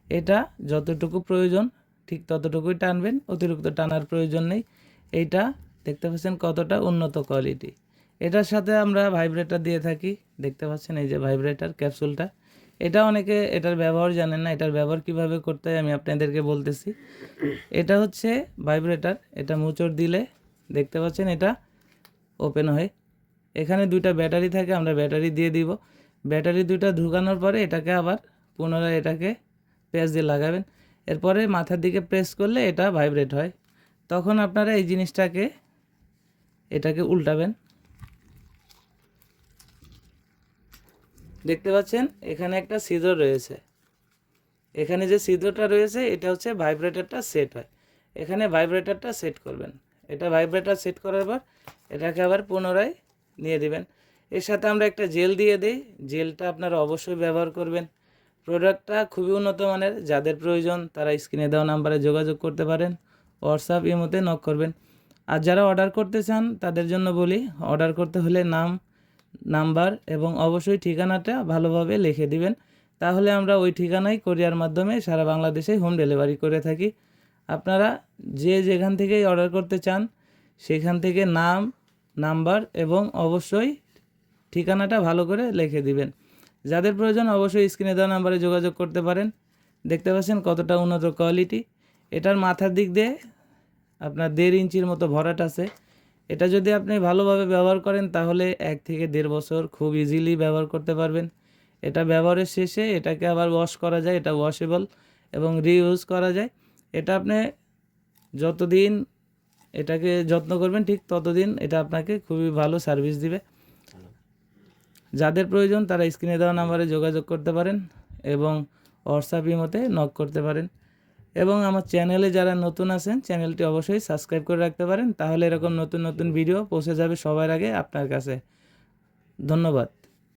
এটা যতটুকু প্রয়োজন ঠিক ততটুকুই টানবেন, অতিরিক্ত টানার প্রয়োজন নেই। এইটা দেখতে পাচ্ছেন কতটা উন্নত কোয়ালিটি। এটার সাথে আমরা ভাইব্রেটর দিয়ে থাকি, দেখতে পাচ্ছেন এই যে ভাইব্রেটর ক্যাপসুলটা। এটা অনেকে এটার ব্যবহার জানেন না, এটার ব্যবহার কিভাবে করতে হয় আমি আপনাদেরকে বলতেছি। এটা হচ্ছে ভাইব্রেটর, এটা মোচড় দিলে দেখতে পাচ্ছেন এটা ওপেন হয়। এখানে দুইটা ব্যাটারি থাকে, আমরা ব্যাটারি দিয়ে দিব। ব্যাটারি দুইটা ঢুকানোর পরে এটাকে আবার পুনরায় এটাকে প্যাচ দিয়ে লাগাবেন। এরপরে মাথার দিকে প্রেস করলে এটা ভাইব্রেট হয়। তখন আপনারা এই জিনিসটাকে এটাকে উল্টাবেন। দেখতে পাচ্ছেন এখানে একটা ছিদ্র রয়েছে। এখানে যে ছিদ্রটা রয়েছে এটা হচ্ছে ভাইব্রেটরটা সেট হয়। এখানে ভাইব্রেটরটা সেট করবেন। এটা ভাইব্রেটর সেট করার পর এটাকে আবার পুনরায় নিয়ে দিবেন। এর সাথে আমরা একটা জেল দিয়ে দিই, জেলটা আপনারা অবশ্যই ব্যবহার করবেন। প্রোডাক্টটা খুবই উন্নত মানের, যাদের প্রয়োজন তারা স্ক্রিনে দেওয়া নাম্বারে যোগাযোগ করতে পারেন, হোয়াটসঅ্যাপ ইমোতে নক করবেন। আর যারা অর্ডার করতে চান তাদের জন্য বলি, অর্ডার করতে হলে নাম, নাম্বার এবং অবশ্যই ঠিকানাটা ভালোভাবে লিখে দিবেন। তাহলে আমরা ওই ঠিকানায় কোরিয়ার মাধ্যমে সারা বাংলাদেশে হোম ডেলিভারি করে থাকি। আপনারা যে যেখান থেকেই অর্ডার করতে চান সেখান থেকে নাম, নাম্বার এবং অবশ্যই ঠিকানাটা ভালো করে লিখে দিবেন। যাদের প্রয়োজন অবশ্যই স্ক্রিনে দেওয়া নাম্বারে যোগাযোগ করতে পারেন। দেখতে পাচ্ছেন কতটা উন্নত কোয়ালিটি। এটার মাথার দিক দিয়ে আপনার 1.5 ইঞ্চির মতো ভরাট আছে। এটা যদি আপনি ভালোভাবে ব্যবহার করেন তাহলে 1 থেকে 1.5 বছর খুব ইজিলি ব্যবহার করতে পারবেন। এটা ব্যবহারের শেষে এটাকে আবার ওয়াশ করা যায়, এটা ওয়াশেবল এবং রিইউজ করা যায়। এটা আপনি যতদিন এটাকে যত্ন করবেন ঠিক ততদিন এটা আপনাকে খুবই ভালো সার্ভিস দিবে। যাদের প্রয়োজন তারা স্ক্রিনে দেওয়া নাম্বারে যোগাযোগ করতে পারেন এবং হোয়াটসঅ্যাপ ইমোতে নক করতে পারেন। এবং আমার চ্যানেলে যারা নতুন আছেন চ্যানেলটি অবশ্যই সাবস্ক্রাইব করে রাখতে পারেন, তাহলে এরকম নতুন নতুন ভিডিও পৌঁছে যাবে সবার আগে আপনার কাছে। ধন্যবাদ।